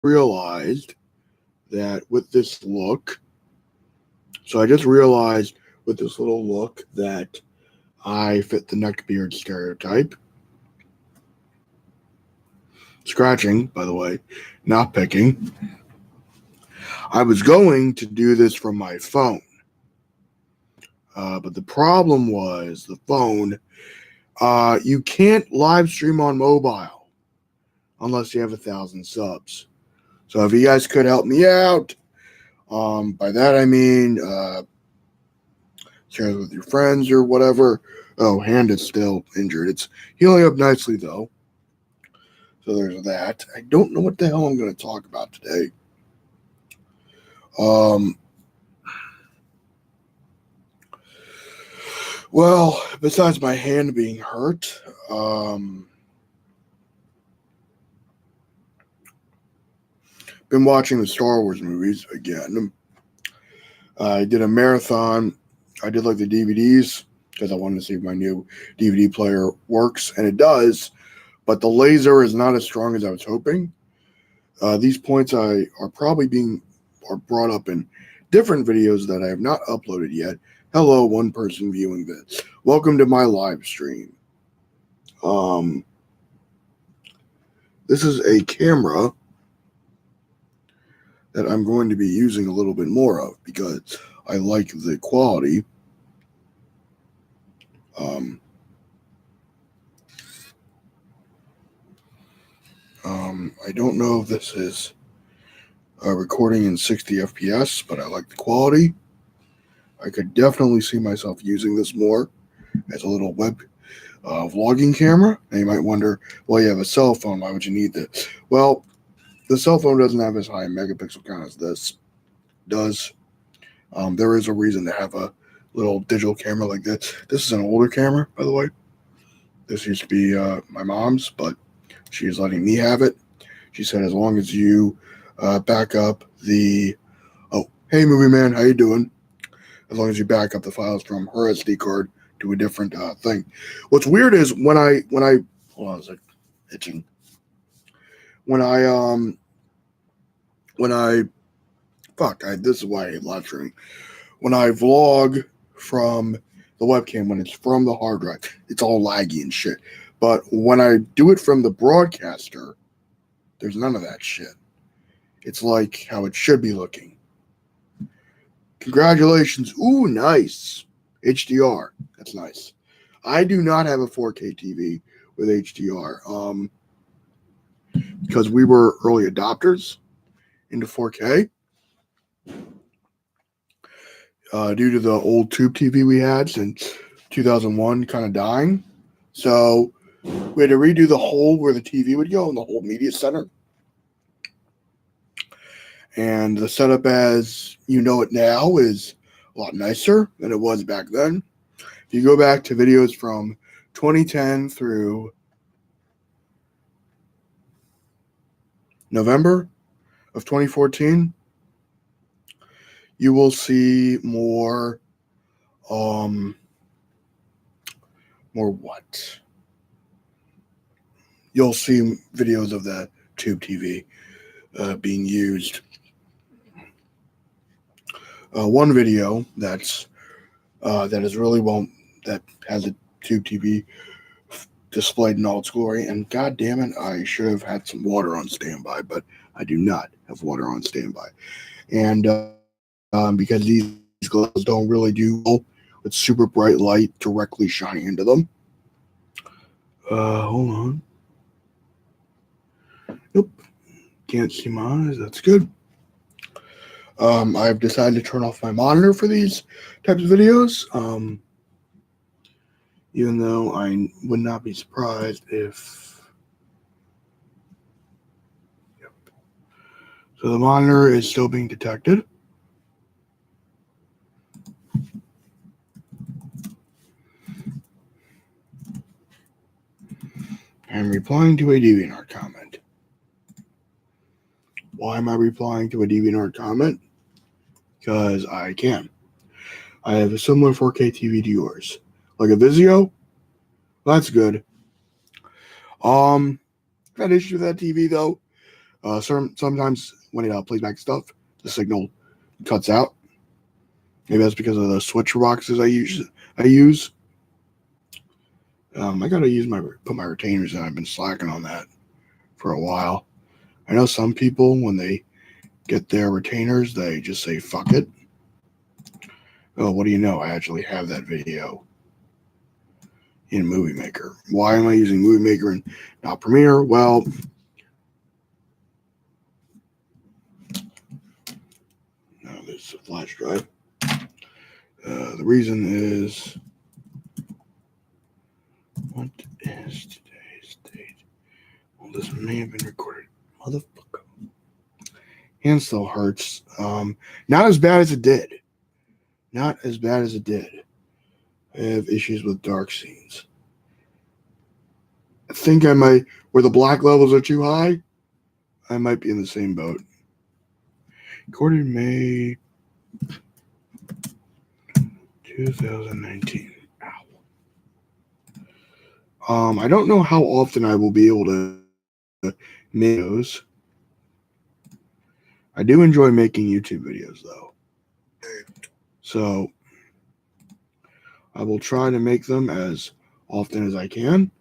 realized that with this look, so I just realized with this little look that I fit the neckbeard stereotype. Scratching, by the way, not picking. I was going to do this from my phone. But the problem was the phone, you can't live stream on mobile unless you have 1,000 subs. So if you guys could help me out, by that I mean share it with your friends or whatever. Oh, hand is still injured. It's healing up nicely though. So there's that. I don't know what the hell I'm going to talk about today. Well, besides my hand being hurt, been watching the Star Wars movies again. I did a marathon. I did like the DVDs because I wanted to see if my new DVD player works, and it does, but the laser is not as strong as I was hoping. These points are probably brought up in different videos that I have not uploaded yet. Hello, one person viewing this. Welcome to my live stream. This is a camera that I'm going to be using a little bit more of because I like the quality. I don't know if this is recording in 60 FPS, but I like the quality. I could definitely see myself using this more as a little web vlogging camera. And you might wonder, well, you have a cell phone. Why would you need this? Well, the cell phone doesn't have as high a megapixel count as this does. There is a reason to have a little digital camera like this. This is an older camera, by the way. This used to be my mom's, but she is letting me have it. She said as long as you back up the... Oh, hey, movie man, how you doing? As long as you back up the files from her SD card to a different thing. What's weird is when I hold on a sec, itching. This is why I hate live streaming. When I vlog from the webcam, when it's from the hard drive, it's all laggy and shit. But when I do it from the broadcaster, there's none of that shit. It's like how it should be looking. Congratulations. Ooh, nice. HDR. That's nice. I do not have a 4K TV with HDR. Because we were early adopters into 4K. Due to the old tube TV we had since 2001 kind of dying. So we had to redo the hole where the TV would go in the whole media center. And the setup as you know it now is a lot nicer than it was back then. If you go back to videos from 2010 through November of 2014, you will see more what? You'll see videos of the tube TV being used. One video that has a tube TV displayed in all its glory, and god damn it, I should have had some water on standby, but I do not have water on standby. And because these glasses don't really do well with super bright light directly shining into them. Hold on. Nope. Can't see my eyes. That's good. I've decided to turn off my monitor for these types of videos. Even though I would not be surprised if... Yep. So the monitor is still being detected. I'm replying to a DeviantArt comment. Why am I replying to a DeviantArt comment? Because I can. I have a similar 4K TV to yours. Like a Vizio? Well, that's good. Got an issue with that TV though. Sometimes when it plays back stuff, the signal cuts out. Maybe that's because of the switcher boxes I use. I gotta put my retainers in. I've been slacking on that for a while. I know some people, when they get their retainers, they just say fuck it. Oh, what do you know? I actually have that video in Movie Maker. Why am I using Movie Maker and not Premiere? Well, no, this is a flash drive. The reason is, what is today's date? Well, this may have been recorded. Motherfucker. Hand still hurts. Not as bad as it did. Not as bad as it did. I have issues with dark scenes. I think I might, where the black levels are too high, I might be in the same boat. Recorded May 2019. Ow. I don't know how often I will be able to make those. I do enjoy making YouTube videos, though. So I will try to make them as often as I can.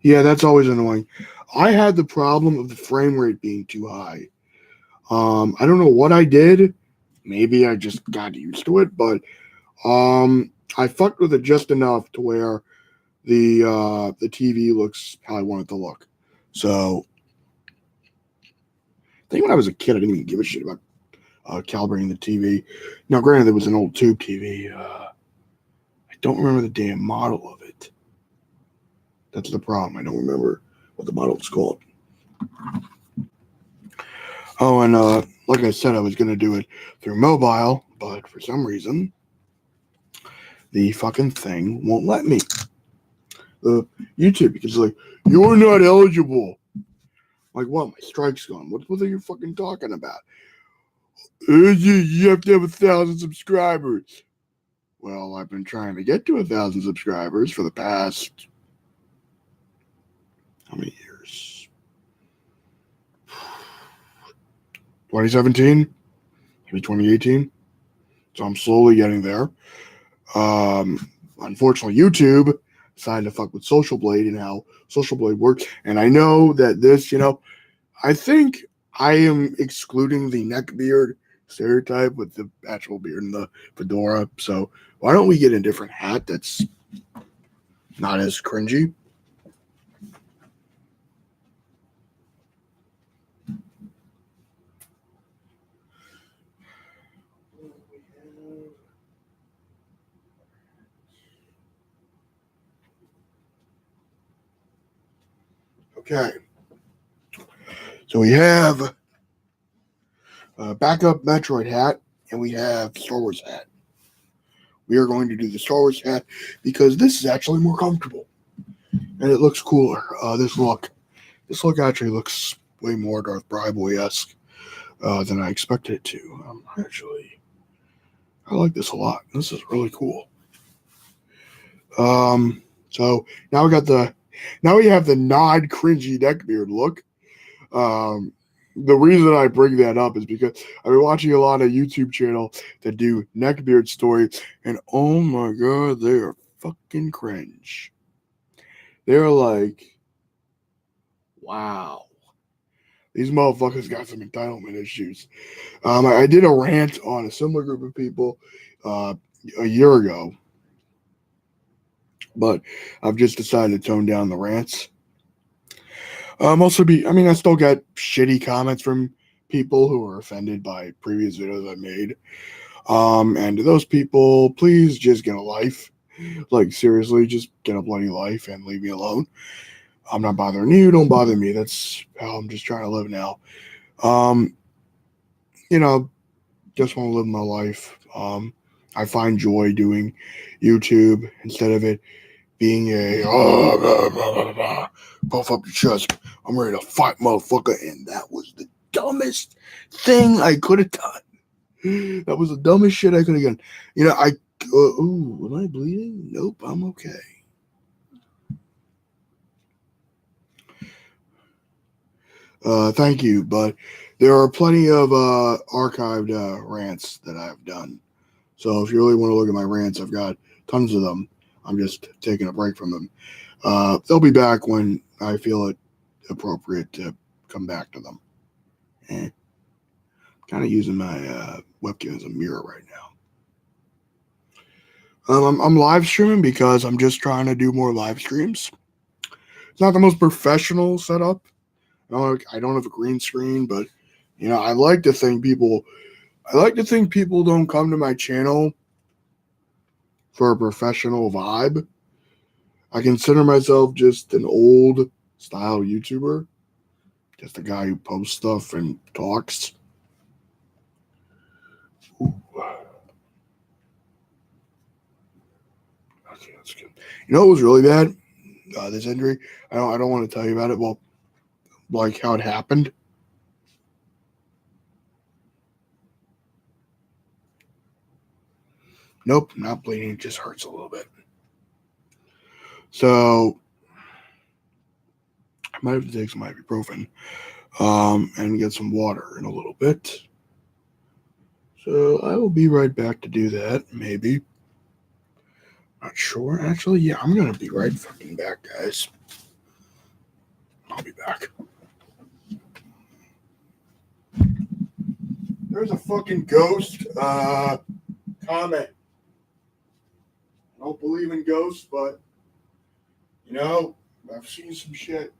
Yeah, that's always annoying. I had the problem of the frame rate being too high. I don't know what I did. Maybe I just got used to it, but I fucked with it just enough to where the TV looks how I want it to look. So I think when I was a kid, I didn't even give a shit about calibrating the TV. Now, granted, it was an old tube TV. I don't remember the damn model of it. That's the problem. I don't remember what the model is called. Oh, and like I said, I was going to do it through mobile, but for some reason, the fucking thing won't let me. The YouTube, because it's like, you're not eligible. Like, what? My strike's gone. What are you fucking talking about? You have to have 1,000 subscribers. Well, I've been trying to get to 1,000 subscribers for the past, how many years? 2017? Maybe 2018? So I'm slowly getting there. Unfortunately, YouTube decided to fuck with Social Blade and how Social Blade works. And I know that this, I think I am excluding the neck beard stereotype with the actual beard and the fedora. So why don't we get a different hat that's not as cringy? Okay. So we have a backup Metroid hat and we have Star Wars hat. We are going to do the Star Wars hat because this is actually more comfortable and it looks cooler. This look actually looks way more Darth Boy-esque than I expected it to. I like this a lot. This is really cool. So now we have the nod cringy neckbeard look. The reason I bring that up is because I've been watching a lot of YouTube channels that do neckbeard stories, and oh my god, they are fucking cringe. They're like, wow, these motherfuckers got some entitlement issues. I did a rant on a similar group of people a year ago, but I've just decided to tone down the rants. I still get shitty comments from people who are offended by previous videos I made. And to those people, please just get a life. Like, seriously, just get a bloody life and leave me alone. I'm not bothering you. Don't bother me. That's how I'm just trying to live now. Just want to live my life. I find joy doing YouTube instead of it being puff up your chest. I'm ready to fight, motherfucker. And that was the dumbest thing I could have done. That was the dumbest shit I could have done. Am I bleeding? Nope, I'm okay. Thank you, but there are plenty of archived rants that I've done. So if you really want to look at my rants, I've got tons of them. I'm just taking a break from them. They'll be back when I feel it appropriate to come back to them. Kind of using my webcam as a mirror right now. I'm live streaming because I'm just trying to do more live streams. It's not the most professional setup. I don't have a green screen, but I like to think people don't come to my channel for a professional vibe. I consider myself just an old style YouTuber, just a guy who posts stuff and talks. Ooh. Okay, that's good. You know what was really bad? This injury. I don't want to tell you about it. Well, like how it happened. Nope, not bleeding. It just hurts a little bit. So I might have to take some ibuprofen and get some water in a little bit. So I will be right back to do that, maybe. Not sure. Actually, yeah, I'm going to be right fucking back, guys. I'll be back. There's a fucking ghost comment. I don't believe in ghosts, but, I've seen some shit.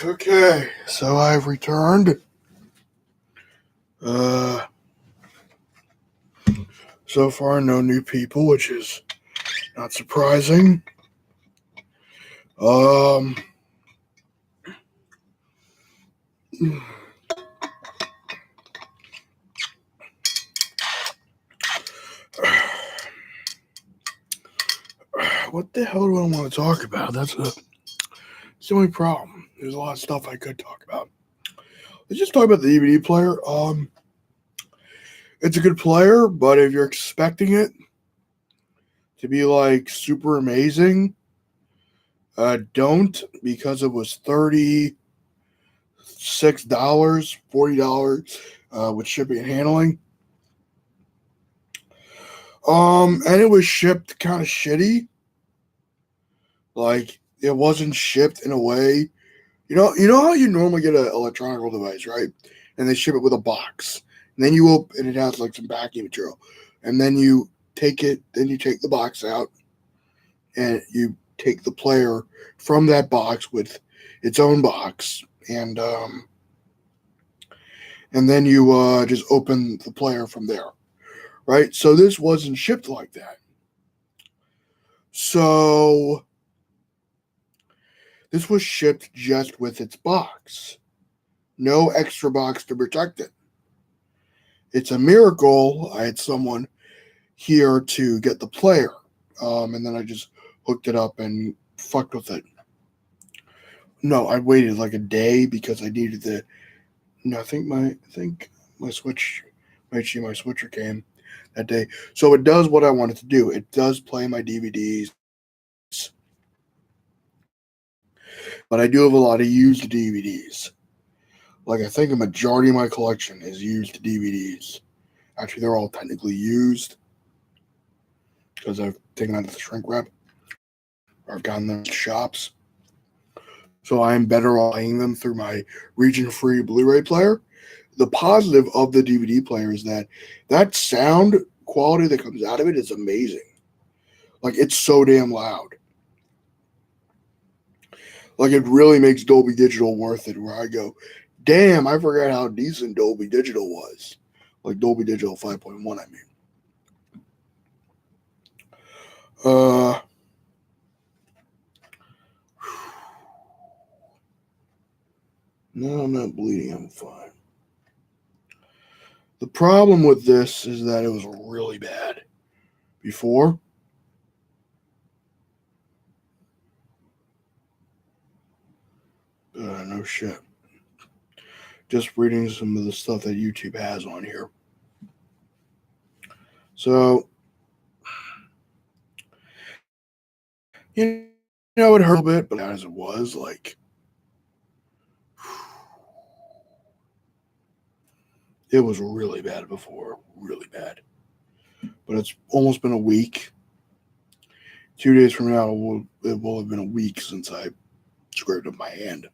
Okay, so I've returned. So far, no new people, which is not surprising. Um, what the hell do I want to talk about? That's the only problem. There's a lot of stuff I could talk about. Let's just talk about the DVD player. It's a good player, but if you're expecting it to be like super amazing, don't, because it was $36, $40. with shipping and handling. And it was shipped kind of shitty. Like, it wasn't shipped in a way. You know how you normally get an electronic device, right? And they ship it with a box. And then you open, and it has like some packing material. And then you take the box out, and you take the player from that box with its own box, and then you just open the player from there, right? So this wasn't shipped like that. So this was shipped just with its box, no extra box to protect it. It's a miracle I had someone here to get the player, and then I just hooked it up and fucked with it. No, I waited like a day because I needed the. No, I think my switcher came that day, so it does what I want it to do. It does play my DVDs, but I do have a lot of used DVDs. Like, I think a majority of my collection is used DVDs. Actually, they're all technically used because I've taken out the shrink wrap. Or I've gotten them to shops. So I'm better off playing them through my region-free Blu-ray player. The positive of the DVD player is that sound quality that comes out of it is amazing. Like, it's so damn loud. Like, it really makes Dolby Digital worth it, where I go, damn, I forgot how decent Dolby Digital was. Like Dolby Digital 5.1, I mean. No, I'm not bleeding. I'm fine. The problem with this is that it was really bad before. No shit. Just reading some of the stuff that YouTube has on here. So, you know, it hurt a bit, but as it was, like, it was really bad before. Really bad. But it's almost been a week. 2 days from now, it will have been a week since I scraped up my hand.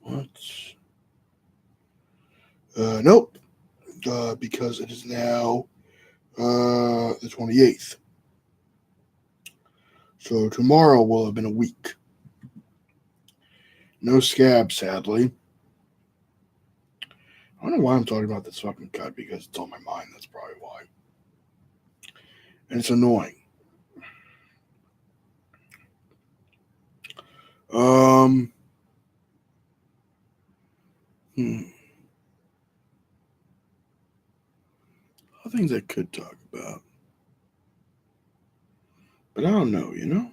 What? Nope. Because it is now the 28th. So tomorrow will have been a week. No scab, sadly. I don't know why I'm talking about this fucking cut, because it's on my mind. That's probably why. And it's annoying. Things I could talk about. But I don't know, you know?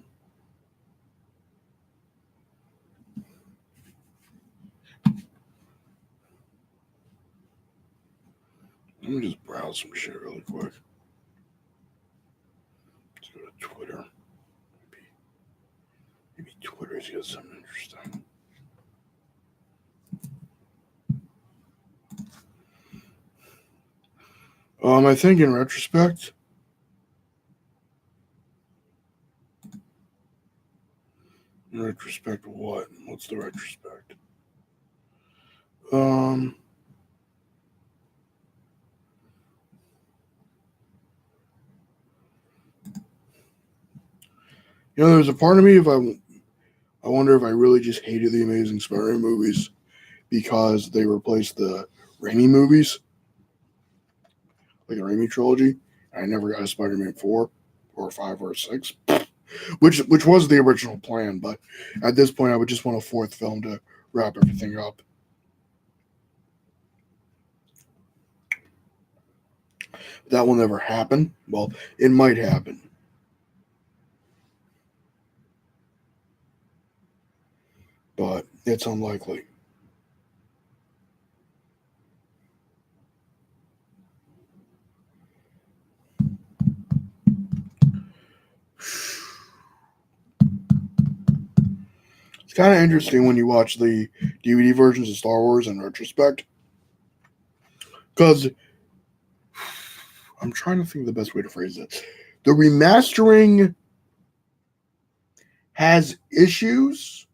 Let me just browse some shit really quick. Let's go to Twitter. Maybe Twitter's got something interesting. I think in retrospect, what? What's the retrospect? You know, there's a part of me, I wonder if I really just hated the Amazing Spider-Man movies because they replaced the Raimi movies, like the Raimi trilogy. I never got a Spider-Man 4 or 5 or 6, which was the original plan. But at this point, I would just want a fourth film to wrap everything up. That will never happen. Well, it might happen. But it's unlikely. It's kind of interesting when you watch the DVD versions of Star Wars in retrospect. Because I'm trying to think of the best way to phrase it. The remastering has issues,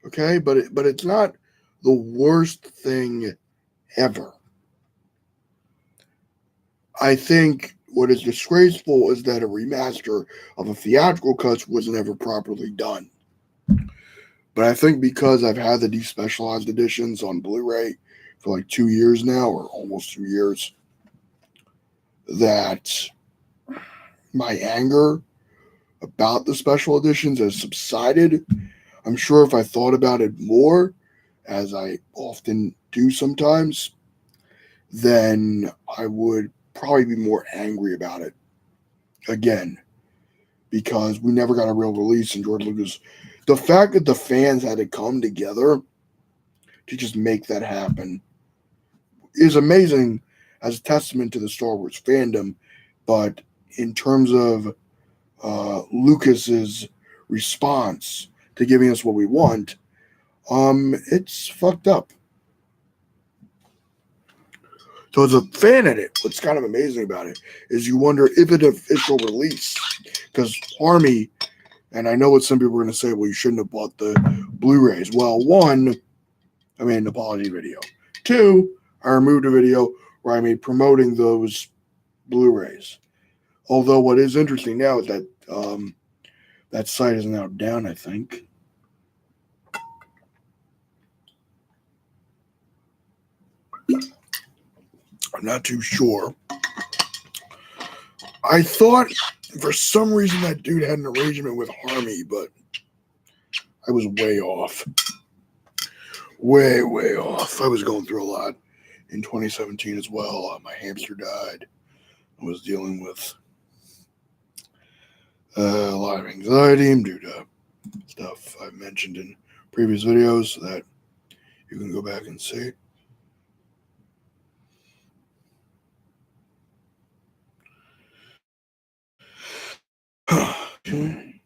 okay, but it's not the worst thing ever. I think what is disgraceful is that a remaster of a theatrical cut was never properly done. But I think because I've had the despecialized editions on Blu-ray for like 2 years now, or almost 2 years, that my anger about the special editions has subsided. I'm sure if I thought about it more, as I often do sometimes, then I would probably be more angry about it again, because we never got a real release. And George Lucas, the fact that the fans had to come together to just make that happen is amazing as a testament to the Star Wars fandom. But in terms of Lucas's response to giving us what we want, it's fucked up. So as a fan of it, what's kind of amazing about it is you wonder if it's an official release. Because Army, and I know what some people are going to say, well, you shouldn't have bought the Blu-rays. Well, one, I made an apology video. Two, I removed a video where I made promoting those Blu-rays. Although what is interesting now is that that site is now down, I think. I'm not too sure. I thought for some reason that dude had an arrangement with Harmy, but I was way off. Way off. I was going through a lot in 2017 as well. My hamster died. I was dealing with a lot of anxiety due to stuff I've mentioned in previous videos that you can go back and see. Okay.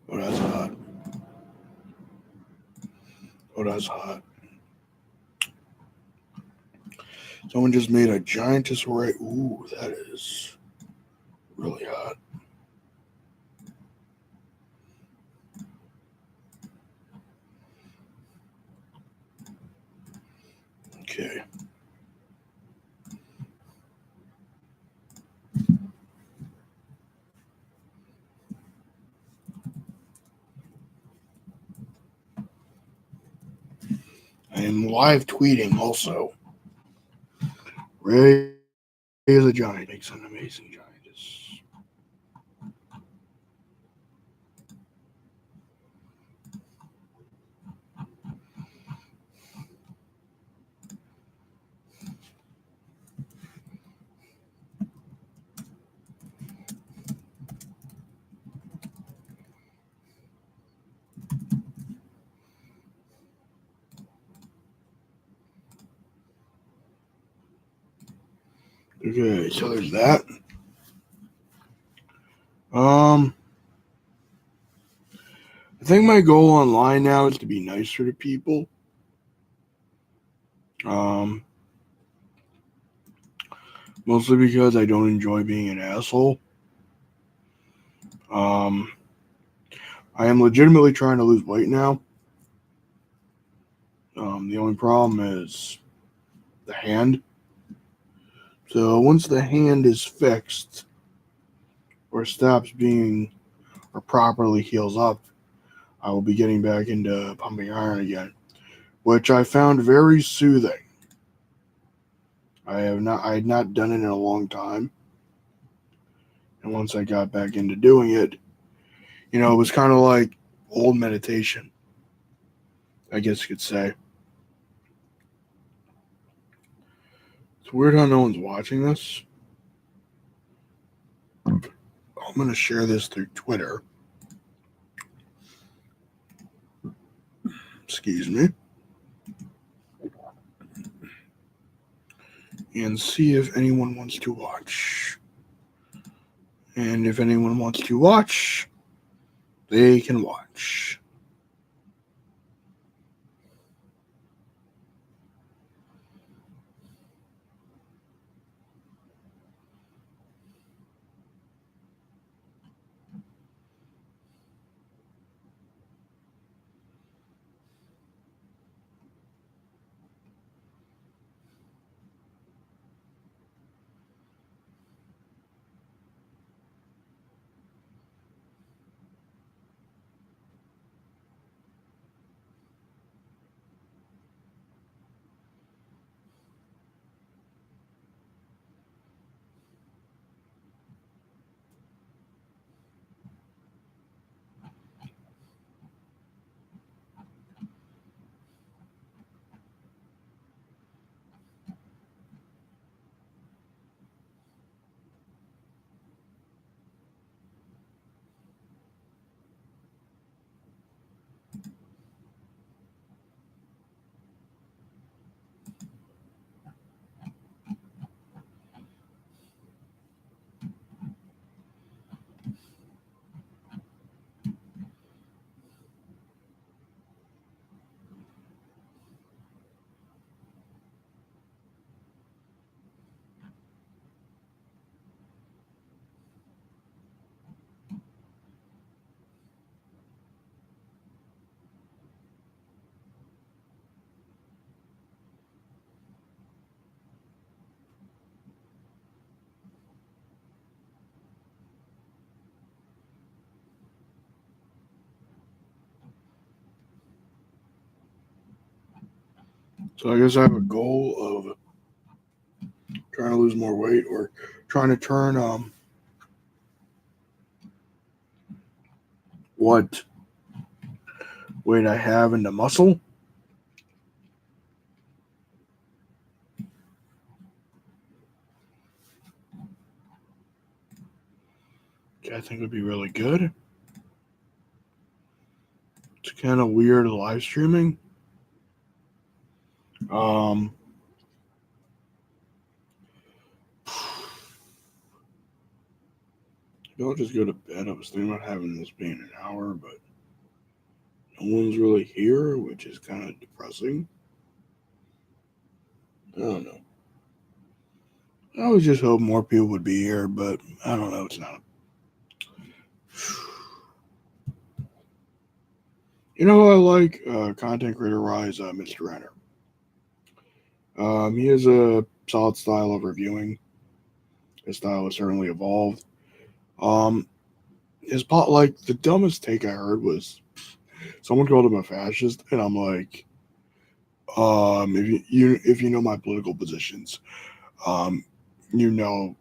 Oh, that's hot. Oh, that's hot. Someone just made a giantess array. Ooh, that is really hot. Okay. I am live tweeting also. Ray is a giant. Makes an amazing giantess. Okay, so there's that. I think my goal online now is to be nicer to people. Mostly because I don't enjoy being an asshole. I am legitimately trying to lose weight now. The only problem is the hand. So once the hand is fixed or stops being or properly heals up, I will be getting back into pumping iron again, which I found very soothing. I had not done it in a long time. And once I got back into doing it, it was kind of like old meditation, I guess you could say. It's weird how no one's watching this. I'm going to share this through Twitter. Excuse me. And see if anyone wants to watch. And if anyone wants to watch, they can watch. So I guess I have a goal of trying to lose more weight, or trying to turn what weight I have into muscle. Which I think would be really good. It's kind of weird live streaming. I'll just go to bed. I was thinking about having this being an hour, but no one's really here, which is kind of depressing. I don't know. I was just hoping more people would be here, but I don't know. It's not. You know who I like? Content creator wise, Mr. Renner. He has a solid style of reviewing. His style has certainly evolved. His pot, like the dumbest take I heard was someone called him a fascist, and I'm like, if you know my political positions, you know,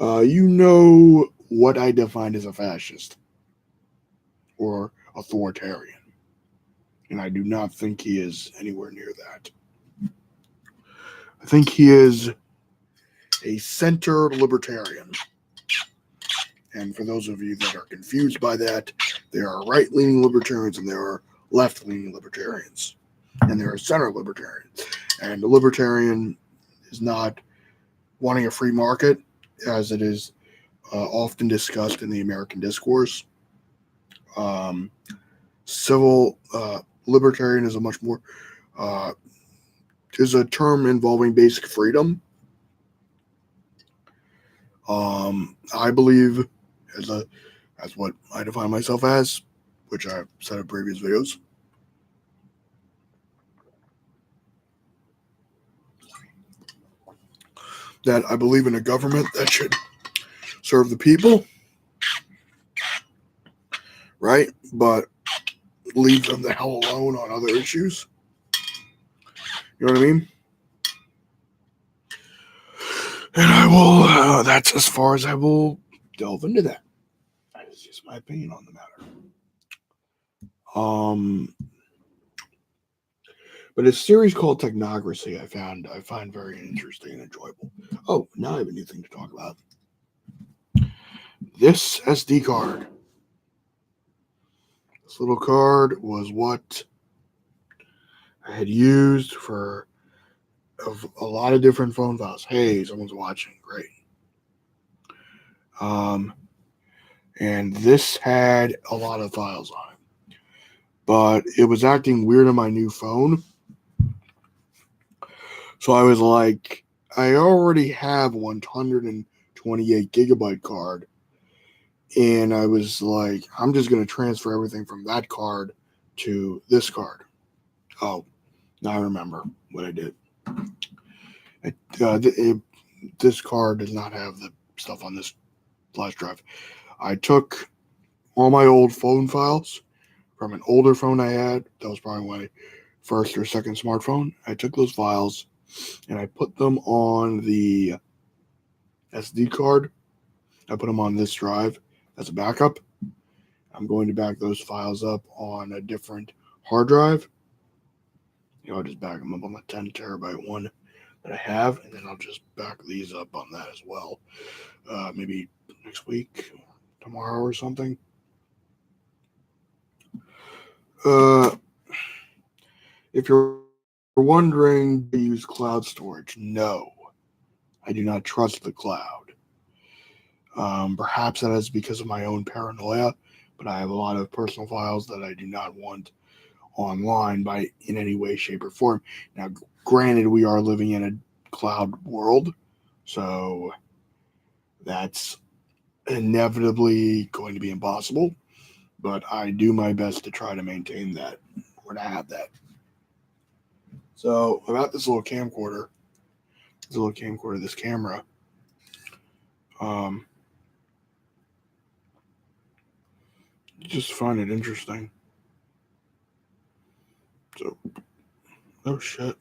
you know what I define as a fascist or authoritarian, and I do not think he is anywhere near that. I think he is a center libertarian. And for those of you that are confused by that, there are right-leaning libertarians and there are left-leaning libertarians. And there are center libertarians. And the libertarian is not wanting a free market, as it is often discussed in the American discourse. Civil libertarian is a much more is a term involving basic freedom. I believe as what I define myself as, which I've said in previous videos. That I believe in a government that should serve the people, right? But leave them the hell alone on other issues. You know what I mean? And I will, that's as far as I will delve into that. That's just my opinion on the matter. But a series called Technocracy I find very interesting and enjoyable. Oh, now I have a new thing to talk about. This SD card. This little card was what I had used for a lot of different phone files. Hey, someone's watching. Great. and this had a lot of files on it. But it was acting weird on my new phone. So I was like, I already have 128 gigabyte card. And I was like, I'm just going to transfer everything from that card to this card. Oh, now I remember what I did. This card does not have the stuff on this flash drive. I took all my old phone files from an older phone I had. That was probably my first or second smartphone. I took those files and I put them on the SD card. I put them on this drive as a backup. I'm going to back those files up on a different hard drive. I'll just back them up on the 10 terabyte one that I have, and then I'll just back these up on that as well. Maybe next week, tomorrow or something. If you're wondering, do you use cloud storage? No, I do not trust the cloud. Perhaps that is because of my own paranoia, but I have a lot of personal files that I do not want online in any way, shape, or form. Now, granted, we are living in a cloud world, so that's inevitably going to be impossible, but I do my best to try to maintain that or to have that. So about this camcorder, this camera, just find it interesting. So, oh shit.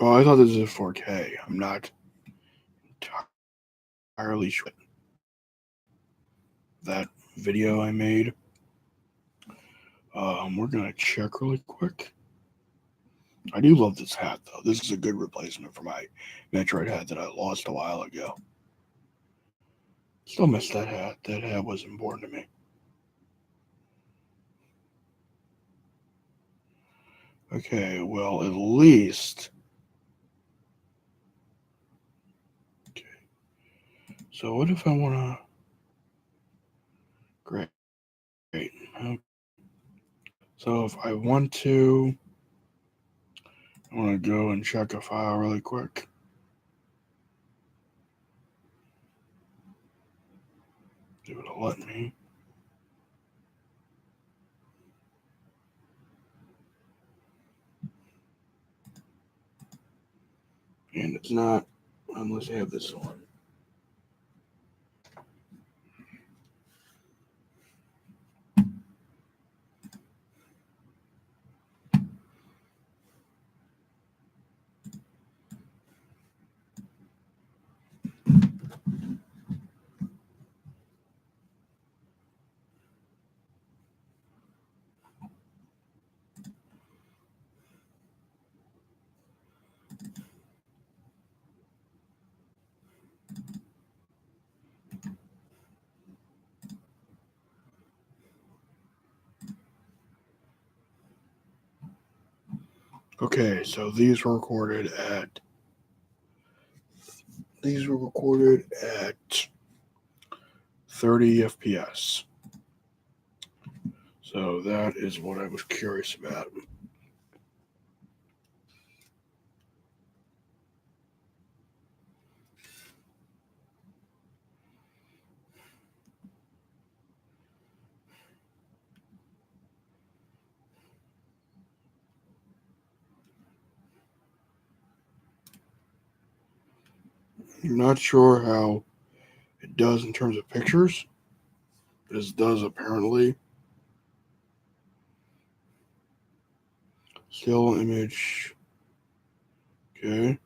Oh, I thought this was 4K. I'm not entirely sure. That video I made. We're gonna check really quick. I do love this hat though. This is a good replacement for my Metroid hat that I lost a while ago. Still miss that hat. That hat was important to me. Okay, well, at least. Okay. So, what if I want to. Great. Okay. So, if I want to. I want to go and check a file really quick. See what it'll let me. And it's not unless I have this on. Okay, so these were recorded at 30 FPS. So that is what I was curious about. I'm not sure how it does in terms of pictures. This does apparently. Still image. Okay.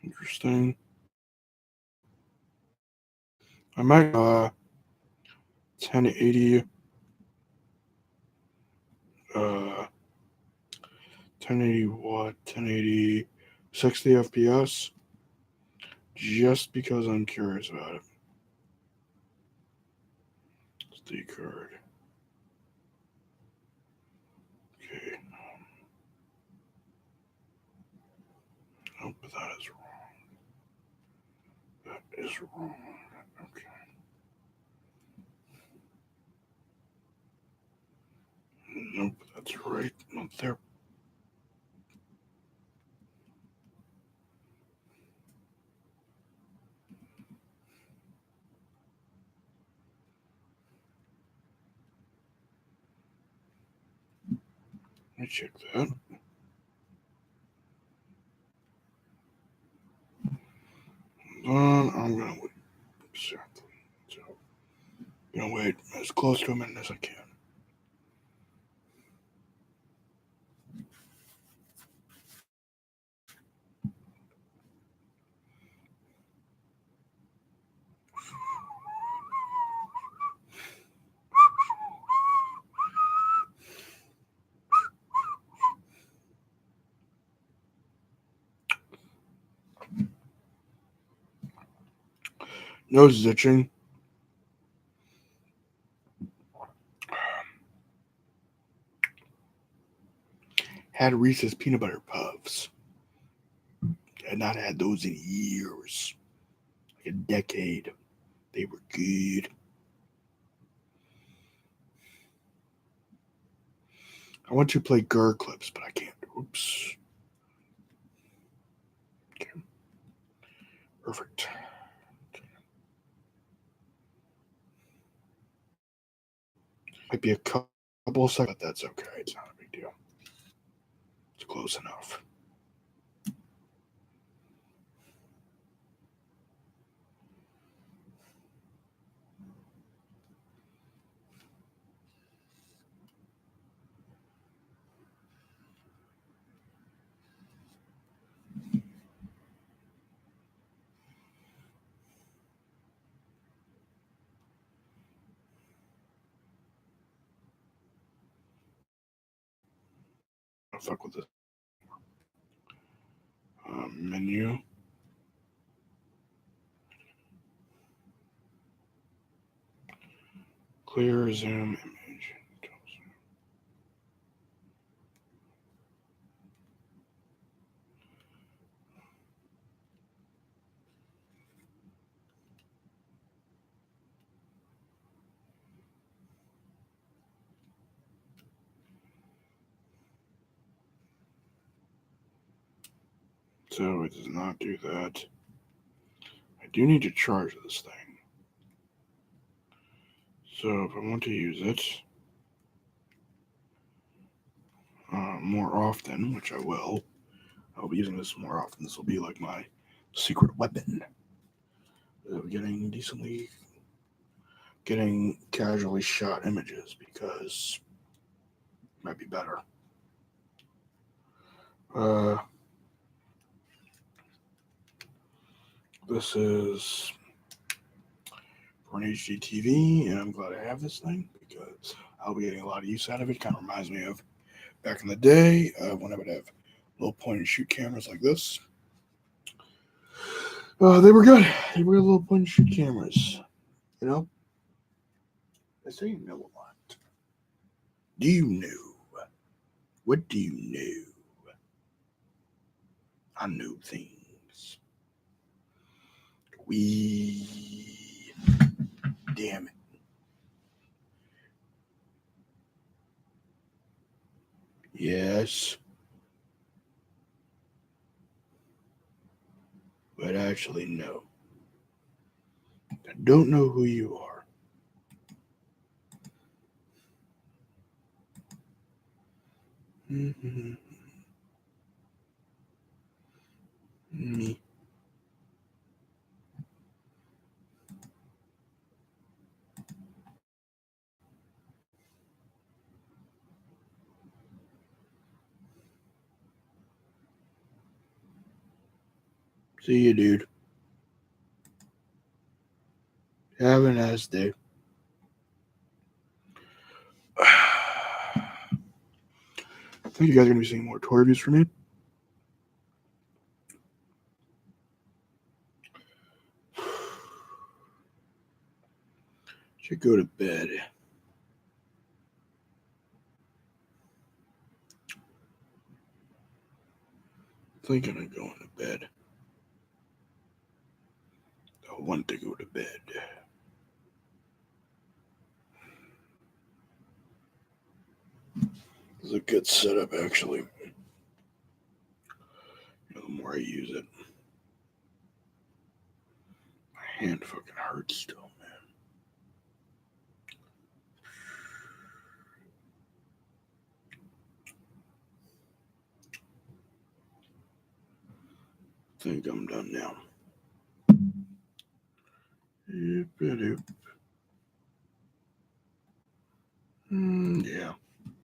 Interesting. I might 1080 1080 what? 1080 60 FPS just because I'm curious about it. SD card. Okay. Nope, that is wrong. That is wrong. Okay. Nope, that's right. Not there. Let me check that. I'm gonna wait. Exactly. So, gonna wait as close to a minute as I can. Nose is itching. Had Reese's peanut butter puffs. Had not had those in years. Like a decade. They were good. I want to play Gur clips, but I can't. Oops. Okay. Perfect. Might be a couple of seconds, but that's okay. It's not a big deal. It's close enough. I'll fuck with this. Menu. Clear zoom image. So it does not do that. I do need to charge this thing. So if I want to use it more often, which I will, I'll be using this more often. This will be like my secret weapon. Getting casually shot images because it might be better. This is for an HD TV, and I'm glad I have this thing because I'll be getting a lot of use out of it. Kind of reminds me of back in the day when I would have little point and shoot cameras like this. They were good. They were little point and shoot cameras. You know? I say you know a lot. Do you know? What do you know? I know things. Damn it. Yes. But actually, no. I don't know who you are. Mm-hmm. Me. See you, dude. Have a nice day. I think you guys are going to be seeing more toy reviews from me. Should go to bed. Thinking of going to bed. I want to go to bed. It's a good setup, actually. The more I use it, my hand fucking hurts still, man. I think I'm done now. Yeah.